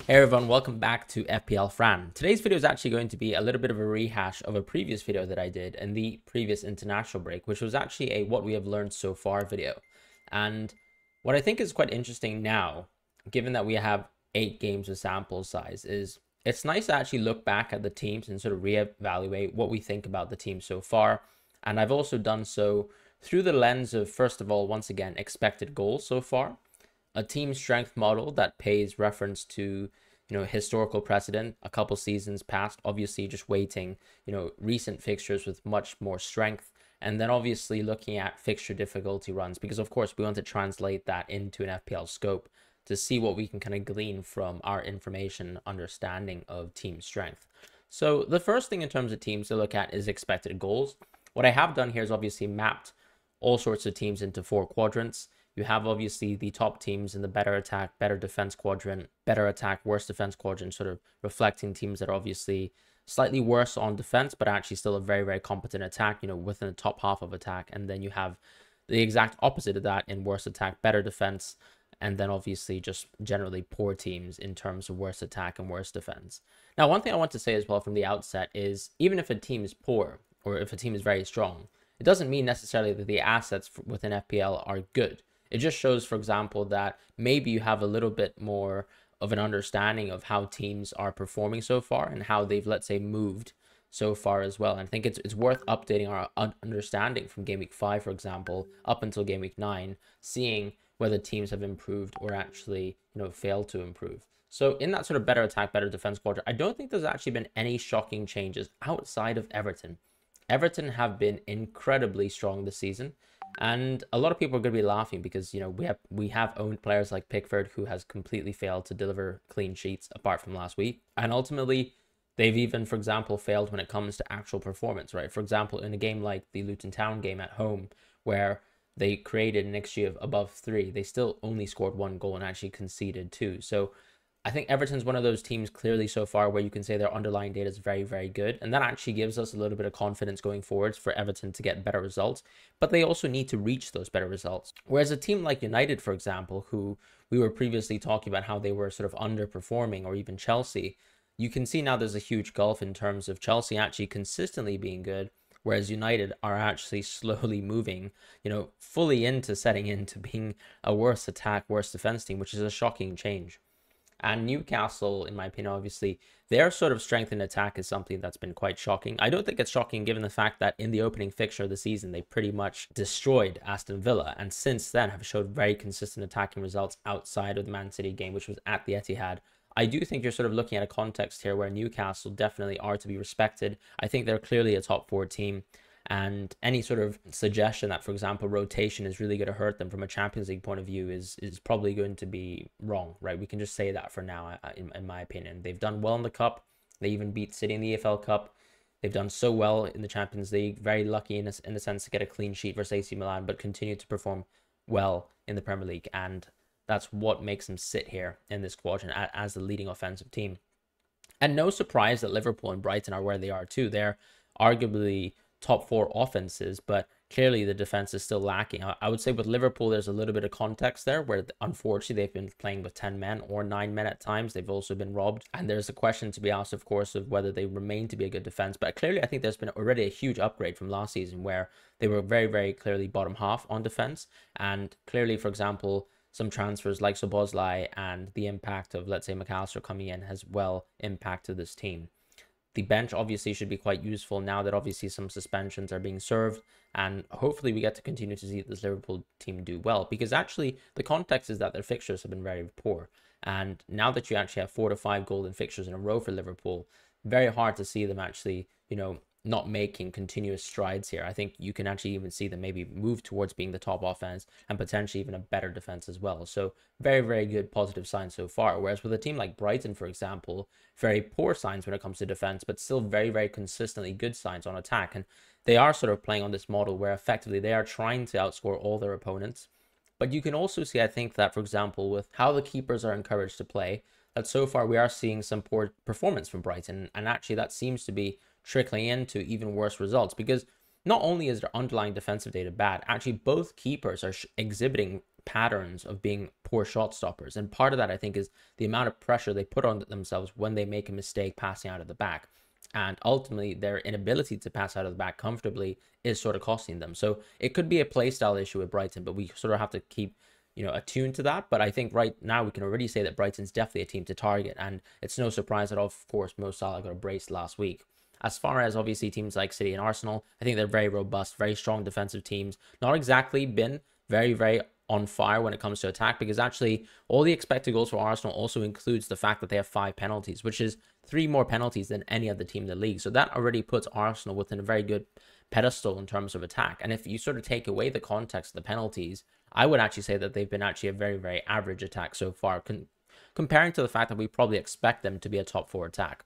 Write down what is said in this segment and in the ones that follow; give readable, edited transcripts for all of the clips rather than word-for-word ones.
Hey everyone, welcome back to FPL Fran. Today's video is actually going to be a little bit of a rehash of a previous video that I did in the previous international break, which was actually a what we have learned so far video. And what I think is quite interesting now, given that we have 8 games of sample size, is it's nice to actually look back at the teams and sort of reevaluate what we think about the team so far. And I've also done so through the lens of, first of all, once again, expected goals so far, a team strength model that pays reference to historical precedent, a couple seasons past, obviously just waiting, recent fixtures with much more strength, and then obviously looking at fixture difficulty runs, because of course we want to translate that into an FPL scope to see what we can kind of glean from our information understanding of team strength. So the first thing in terms of teams to look at is expected goals. What I have done here is obviously mapped all sorts of teams into 4 quadrants. You have obviously the top teams in the better attack, better defense quadrant, better attack, worse defense quadrant, sort of reflecting teams that are obviously slightly worse on defense, but actually still a very, very competent attack, within the top half of attack. And then you have the exact opposite of that in worse attack, better defense, and then obviously just generally poor teams in terms of worse attack and worse defense. Now, one thing I want to say as well from the outset is even if a team is poor or if a team is very strong, it doesn't mean necessarily that the assets within FPL are good. It just shows, for example, that maybe you have a little bit more of an understanding of how teams are performing so far and how they've, let's say, moved so far as well. And I think it's worth updating our understanding from Gameweek 5, for example, up until Gameweek 9, seeing whether teams have improved or actually, failed to improve. So in that sort of better attack, better defense quadrant, I don't think there's actually been any shocking changes outside of Everton. Everton have been incredibly strong this season. And a lot of people are going to be laughing because, we have owned players like Pickford who has completely failed to deliver clean sheets apart from last week. And ultimately, they've even, for example, failed when it comes to actual performance, right? For example, in a game like the Luton Town game at home, where they created an XG of above 3, they still only scored 1 goal and actually conceded 2. So I think Everton's one of those teams clearly so far where you can say their underlying data is very, very good. And that actually gives us a little bit of confidence going forwards for Everton to get better results. But they also need to reach those better results. Whereas a team like United, for example, who we were previously talking about how they were sort of underperforming, or even Chelsea, you can see now there's a huge gulf in terms of Chelsea actually consistently being good, whereas United are actually slowly moving, fully into setting into being a worse attack, worse defense team, which is a shocking change. And Newcastle, in my opinion, obviously, their sort of strength in attack is something that's been quite shocking. I don't think it's shocking given the fact that in the opening fixture of the season, they pretty much destroyed Aston Villa. And since then have showed very consistent attacking results outside of the Man City game, which was at the Etihad. I do think you're sort of looking at a context here where Newcastle definitely are to be respected. I think they're clearly a top 4 team. And any sort of suggestion that, for example, rotation is really going to hurt them from a Champions League point of view is probably going to be wrong, right? We can just say that for now, in my opinion. They've done well in the Cup. They even beat City in the EFL Cup. They've done so well in the Champions League. Very lucky in a sense to get a clean sheet versus AC Milan, but continue to perform well in the Premier League. And that's what makes them sit here in this quadrant as the leading offensive team. And no surprise that Liverpool and Brighton are where they are too. They're arguably top 4 offenses, but clearly the defense is still lacking. I would say with Liverpool, there's a little bit of context there where unfortunately they've been playing with 10 men or 9 men at times. They've also been robbed. And there's a question to be asked, of course, of whether they remain to be a good defense. But clearly, I think there's been already a huge upgrade from last season where they were very, very clearly bottom half on defense. And clearly, for example, some transfers like Szoboszlai and the impact of, let's say, McAllister coming in has well impacted this team. The bench obviously should be quite useful now that obviously some suspensions are being served, and hopefully we get to continue to see this Liverpool team do well, because actually the context is that their fixtures have been very poor, and now that you actually have 4 to 5 golden fixtures in a row for Liverpool, very hard to see them actually, not making continuous strides here. I think you can actually even see them maybe move towards being the top offense and potentially even a better defense as well. So very, very good positive signs so far. Whereas with a team like Brighton, for example, very poor signs when it comes to defense, but still very, very consistently good signs on attack. And they are sort of playing on this model where effectively they are trying to outscore all their opponents. But you can also see, I think, that, for example, with how the keepers are encouraged to play, that so far we are seeing some poor performance from Brighton. And actually that seems to be trickling into even worse results, because not only is their underlying defensive data bad, actually both keepers are exhibiting patterns of being poor shot stoppers. And part of that, I think, is the amount of pressure they put on themselves when they make a mistake passing out of the back. And ultimately, their inability to pass out of the back comfortably is sort of costing them. So it could be a playstyle issue with Brighton, but we sort of have to keep, attuned to that. But I think right now we can already say that Brighton's definitely a team to target. And it's no surprise that, of course, Mo Salah got a brace last week. As far as obviously teams like City and Arsenal, I think they're very robust, very strong defensive teams. Not exactly been very, very on fire when it comes to attack, because actually all the expected goals for Arsenal also includes the fact that they have 5 penalties, which is 3 more penalties than any other team in the league. So that already puts Arsenal within a very good pedestal in terms of attack. And if you sort of take away the context of the penalties, I would actually say that they've been actually a very, very average attack so far, comparing to the fact that we probably expect them to be a top 4 attack.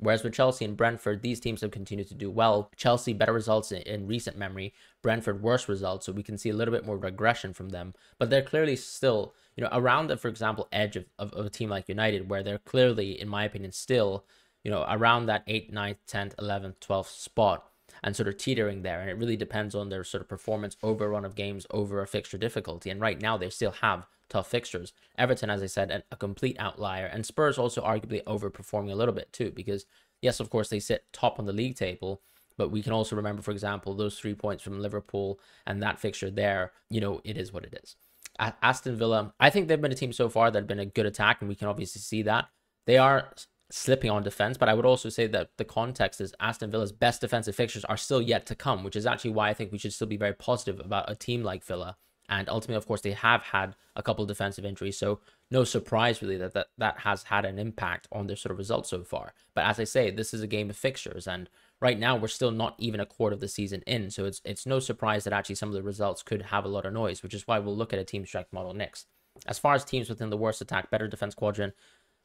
Whereas with Chelsea and Brentford, these teams have continued to do well. Chelsea, better results in recent memory. Brentford, worse results. So we can see a little bit more regression from them. But they're clearly still, around the, for example, edge of a team like United, where they're clearly, in my opinion, still, around that 8th, 9th, 10th, 11th, 12th spot and sort of teetering there. And it really depends on their sort of performance over a run of games, over a fixture difficulty. And right now they still have tough fixtures. Everton, as I said, a complete outlier, and Spurs also arguably overperforming a little bit too, because yes, of course, they sit top on the league table, but we can also remember, for example, those 3 points from Liverpool and that fixture there, it is what it is. Aston Villa, I think they've been a team so far that have been a good attack, and we can obviously see that. They are slipping on defense, but I would also say that the context is Aston Villa's best defensive fixtures are still yet to come, which is actually why I think we should still be very positive about a team like Villa. And ultimately, of course, they have had a couple of defensive injuries, so no surprise really that has had an impact on their sort of results so far. But as I say, this is a game of fixtures, and right now we're still not even a quarter of the season in, so it's no surprise that actually some of the results could have a lot of noise, which is why we'll look at a team strength model next. As far as teams within the worst attack, better defense quadrant,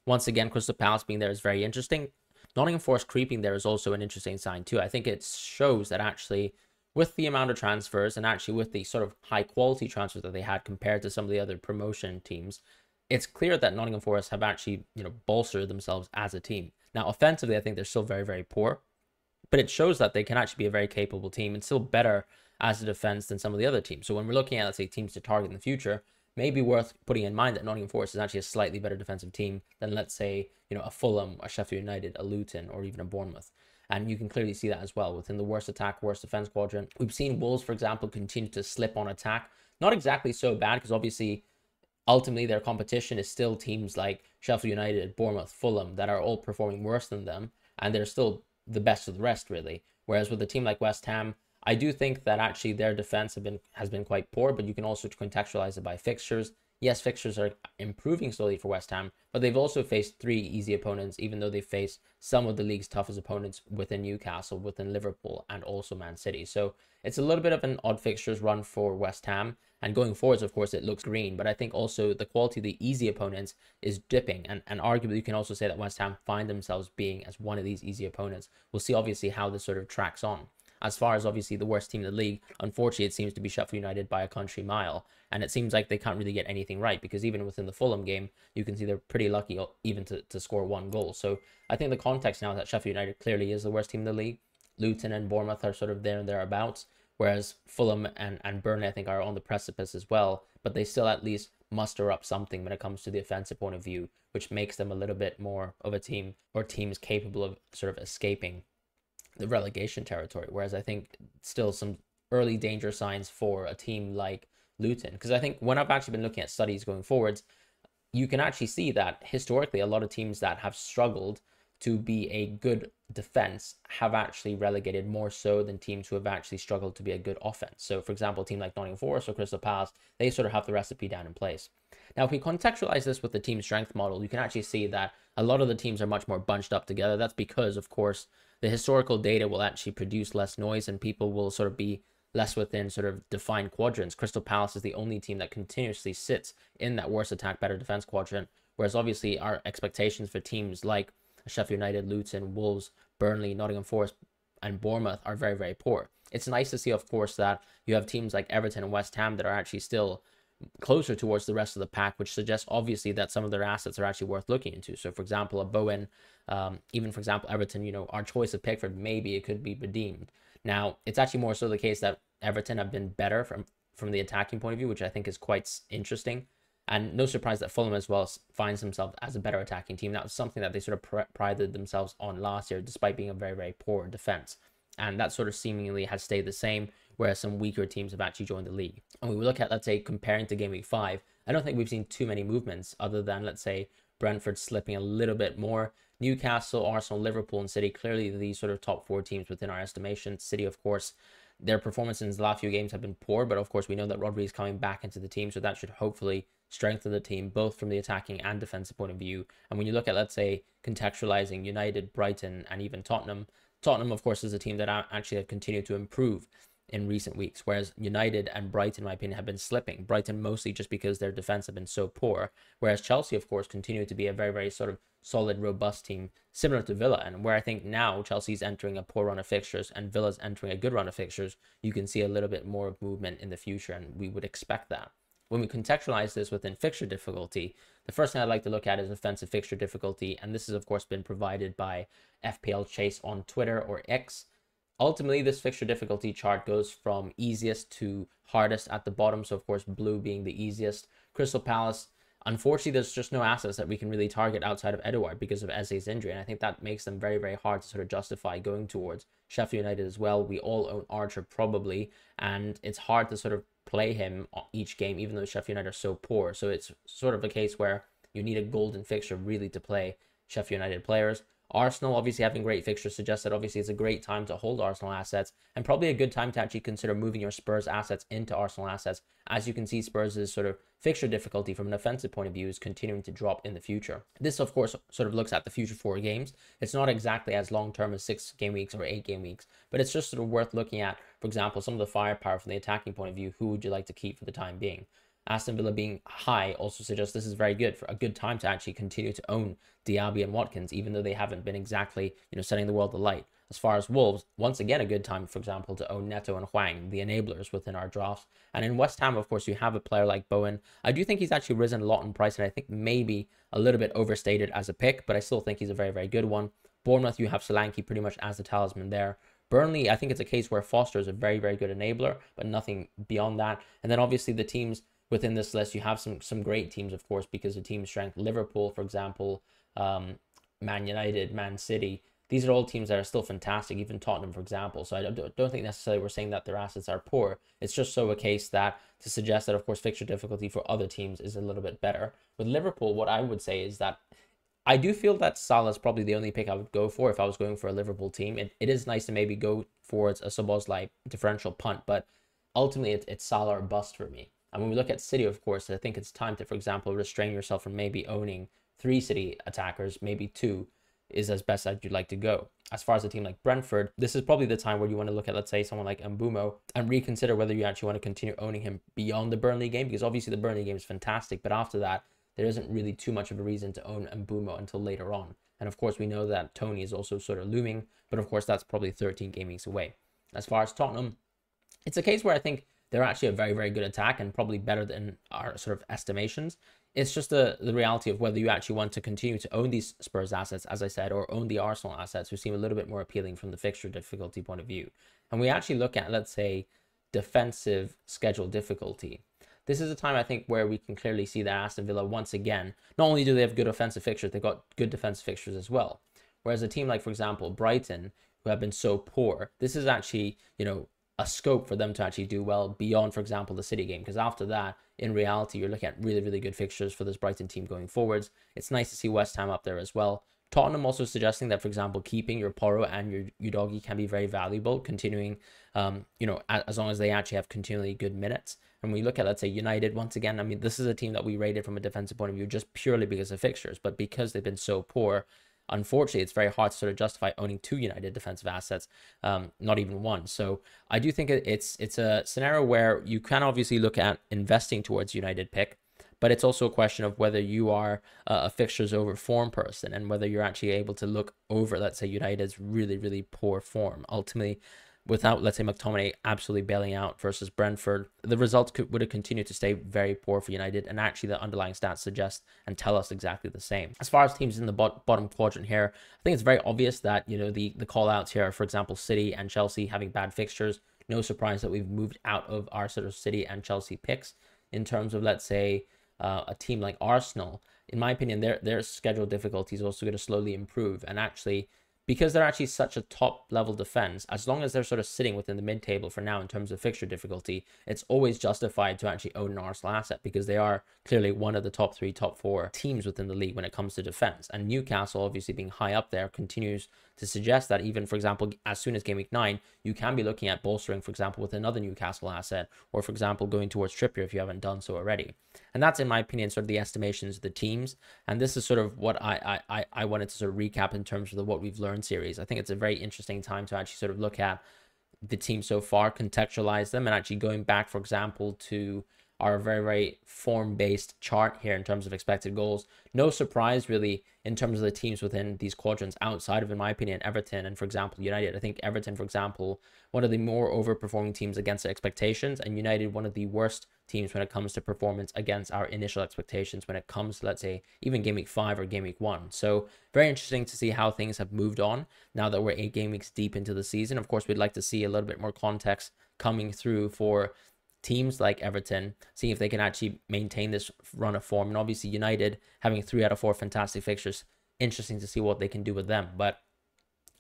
once again, Crystal Palace being there is very interesting. Nottingham Forest creeping there is also an interesting sign too. I think it shows that actually, with the amount of transfers and actually with the sort of high quality transfers that they had compared to some of the other promotion teams, it's clear that Nottingham Forest have actually, bolstered themselves as a team. Now, offensively, I think they're still very, very poor, but it shows that they can actually be a very capable team and still better as a defense than some of the other teams. So when we're looking at, let's say, teams to target in the future, maybe worth putting in mind that Nottingham Forest is actually a slightly better defensive team than, let's say, a Fulham, a Sheffield United, a Luton, or even a Bournemouth. And you can clearly see that as well within the worst attack, worst defense quadrant. We've seen Wolves, for example, continue to slip on attack. Not exactly so bad, because obviously, ultimately, their competition is still teams like Sheffield United, Bournemouth, Fulham that are all performing worse than them, and they're still the best of the rest, really. Whereas with a team like West Ham, I do think that actually their defense has been quite poor, but you can also contextualize it by fixtures. Yes, fixtures are improving slowly for West Ham, but they've also faced 3 easy opponents, even though they faced some of the league's toughest opponents within Newcastle, within Liverpool, and also Man City. So it's a little bit of an odd fixtures run for West Ham. And going forwards, of course, it looks green, but I think also the quality of the easy opponents is dipping. And arguably, you can also say that West Ham find themselves being as one of these easy opponents. We'll see, obviously, how this sort of tracks on. As far as obviously the worst team in the league, unfortunately, it seems to be Sheffield United by a country mile. And it seems like they can't really get anything right, because even within the Fulham game, you can see they're pretty lucky even to score 1 goal. So I think the context now is that Sheffield United clearly is the worst team in the league. Luton and Bournemouth are sort of there and thereabouts, whereas Fulham and Burnley, I think, are on the precipice as well. But they still at least muster up something when it comes to the offensive point of view, which makes them a little bit more of a team, or teams capable of sort of escaping the relegation territory. Whereas I think still some early danger signs for a team like Luton, because I think when I've actually been looking at studies going forwards, you can actually see that historically a lot of teams that have struggled to be a good defense have actually relegated more so than teams who have actually struggled to be a good offense. So for example, a team like Nottingham Forest or Crystal Palace, they sort of have the recipe down in place. Now, if we contextualize this with the team strength model, you can actually see that a lot of the teams are much more bunched up together. That's because, of course, the historical data will actually produce less noise and people will sort of be less within sort of defined quadrants. Crystal Palace is the only team that continuously sits in that worst attack, better defense quadrant, whereas obviously our expectations for teams like Sheffield United, Luton, Wolves, Burnley, Nottingham Forest, and Bournemouth are very, very poor. It's nice to see, of course, that you have teams like Everton and West Ham that are actually still closer towards the rest of the pack, which suggests obviously that some of their assets are actually worth looking into. So for example, a Bowen, even for example, Everton, our choice of Pickford, maybe it could be redeemed. Now, it's actually more so the case that Everton have been better from the attacking point of view, which I think is quite interesting. And no surprise that Fulham as well finds themselves as a better attacking team. That was something that they sort of prided themselves on last year, despite being a very, very poor defense. And that sort of seemingly has stayed the same, whereas some weaker teams have actually joined the league. And we look at, let's say, comparing to Game Week 5, I don't think we've seen too many movements other than, let's say, Brentford slipping a little bit more. Newcastle, Arsenal, Liverpool, and City, clearly these sort of top 4 teams within our estimation. City, of course, their performances in the last few games have been poor, but of course we know that Rodri is coming back into the team, so that should hopefully strengthen the team, both from the attacking and defensive point of view. And when you look at, let's say, contextualizing United, Brighton, and even Tottenham, of course, is a team that actually have continued to improve in recent weeks, whereas United and Brighton, in my opinion, have been slipping. Brighton mostly just because their defense have been so poor, whereas Chelsea, of course, continue to be a very, very sort of solid, robust team, similar to Villa. And where I think now Chelsea's entering a poor run of fixtures and Villa's entering a good run of fixtures, you can see a little bit more movement in the future, and we would expect that. When we contextualize this within fixture difficulty, the first thing I'd like to look at is offensive fixture difficulty, and this has, of course, been provided by FPL Chase on Twitter, or X. Ultimately, this fixture difficulty chart goes from easiest to hardest at the bottom. So, of course, blue being the easiest. Crystal Palace, unfortunately, there's just no assets that we can really target outside of Edouard because of Eze's injury. And I think that makes them very, very hard to sort of justify going towards. Sheffield United as well. We all own Archer probably. And it's hard to sort of play him each game, even though Sheffield United are so poor. So it's sort of a case where you need a golden fixture really to play Sheffield United players. Arsenal, obviously having great fixtures, suggests that obviously it's a great time to hold Arsenal assets, and probably a good time to actually consider moving your Spurs assets into Arsenal assets. As you can see, Spurs' sort of fixture difficulty from an offensive point of view is continuing to drop in the future. This, of course, sort of looks at the future 4 games. It's not exactly as long-term as 6 game weeks or 8 game weeks, but it's just sort of worth looking at, for example, some of the firepower from the attacking point of view. Who would you like to keep for the time being? Aston Villa being high also suggests this is very good, for a good time to actually continue to own Diaby and Watkins, even though they haven't been exactly, setting the world alight. As far as Wolves, once again, a good time, for example, to own Neto and Hwang, the enablers within our drafts. And in West Ham, of course, you have a player like Bowen. I do think he's actually risen a lot in price, and I think maybe a little bit overstated as a pick, but I still think he's a very, very good one. Bournemouth, you have Solanke pretty much as the talisman there. Burnley, I think it's a case where Foster is a very, very good enabler, but nothing beyond that. And then obviously the teams within this list, you have some great teams, of course, because of team strength. Liverpool, for example, Man United, Man City. These are all teams that are still fantastic, even Tottenham, for example. So I don't think necessarily we're saying that their assets are poor. It's just so a case that to suggest that, of course, fixture difficulty for other teams is a little bit better. With Liverpool, what I would say is that I do feel that Salah is probably the only pick I would go for if I was going for a Liverpool team. It is nice to maybe go towards a Szoboszlai differential punt, but ultimately it's Salah or bust for me. And when we look at City, of course, I think it's time to, for example, restrain yourself from maybe owning 3 City attackers, maybe 2 is as best as you'd like to go. As far as a team like Brentford, this is probably the time where you want to look at, let's say, someone like Mbeumo and reconsider whether you actually want to continue owning him beyond the Burnley game, because obviously the Burnley game is fantastic, but after that, there isn't really too much of a reason to own Mbeumo until later on. And of course, we know that Tony is also sort of looming, but of course, that's probably 13 game weeks away. As far as Tottenham, it's a case where I think they're actually a very, very good attack and probably better than our sort of estimations. It's just the reality of whether you actually want to continue to own these Spurs assets, as I said, or own the Arsenal assets, who seem a little bit more appealing from the fixture difficulty point of view. And we actually look at, let's say, defensive schedule difficulty. This is a time, I think, where we can clearly see that Aston Villa, once again, not only do they have good offensive fixtures, they've got good defensive fixtures as well. Whereas a team like, for example, Brighton, who have been so poor, this is actually, a scope for them to actually do well beyond, for example, the City game. Because after that, in reality, you're looking at really, really good fixtures for this Brighton team going forwards. It's nice to see West Ham up there as well. Tottenham also suggesting that, for example, keeping your Porro and your Udogie can be very valuable, continuing, as long as they actually have continually good minutes. And when we look at, let's say, United, once again, I mean, this is a team that we rated from a defensive point of view just purely because of fixtures, but because they've been so poor, unfortunately, it's very hard to sort of justify owning 2 United defensive assets, not even 1. So I do think it's a scenario where you can obviously look at investing towards United pick, but it's also a question of whether you are a fixtures over form person and whether you're actually able to look over, let's say, United's really, really poor form. Ultimately, without, let's say, McTominay absolutely bailing out versus Brentford, the results would have continued to stay very poor for United, and actually the underlying stats suggest and tell us exactly the same. As far as teams in the bottom quadrant here, I think it's very obvious that, the call-outs here are, for example, City and Chelsea having bad fixtures. No surprise that we've moved out of our sort of City and Chelsea picks. In terms of, let's say, a team like Arsenal, in my opinion, their schedule difficulty is also going to slowly improve. And actually, because they're actually such a top level defense, as long as they're sort of sitting within the mid table for now in terms of fixture difficulty, it's always justified to actually own an Arsenal asset, because they are clearly one of the top 3, top 4 teams within the league when it comes to defense. And Newcastle, obviously being high up there, continues to suggest that even, for example, as soon as Gameweek 9, you can be looking at bolstering, for example, with another Newcastle asset, or for example, going towards Trippier if you haven't done so already. And that's, in my opinion, sort of the estimations of the teams. And this is sort of what I wanted to sort of recap in terms of the What We've Learned series. I think it's a very interesting time to actually sort of look at the team so far, contextualize them, and actually going back, for example, to our very form-based chart here in terms of expected goals. No surprise really in terms of the teams within these quadrants outside of, in my opinion, Everton and, for example, United. I think Everton, for example, one of the more overperforming teams against expectations, and United one of the worst teams when it comes to performance against our initial expectations when it comes to, let's say, even Game Week 5 or Game Week 1. So very interesting to see how things have moved on now that we're 8 game weeks deep into the season. Of course, we'd like to see a little bit more context coming through for teams like Everton, seeing if they can actually maintain this run of form. And obviously United having 3 out of 4 fantastic fixtures, interesting to see what they can do with them. But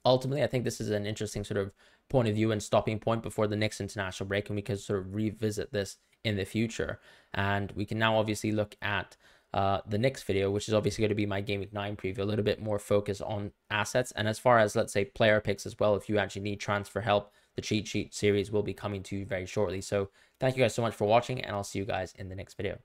ultimately, I think this is an interesting sort of point of view and stopping point before the next international break, and we can sort of revisit this in the future. And we can now obviously look at the next video, which is obviously going to be my Game Week 9 preview, a little bit more focus on assets. And as far as, let's say, player picks as well, if you actually need transfer help, the cheat sheet series will be coming to you very shortly. So thank you guys so much for watching, and I'll see you guys in the next video.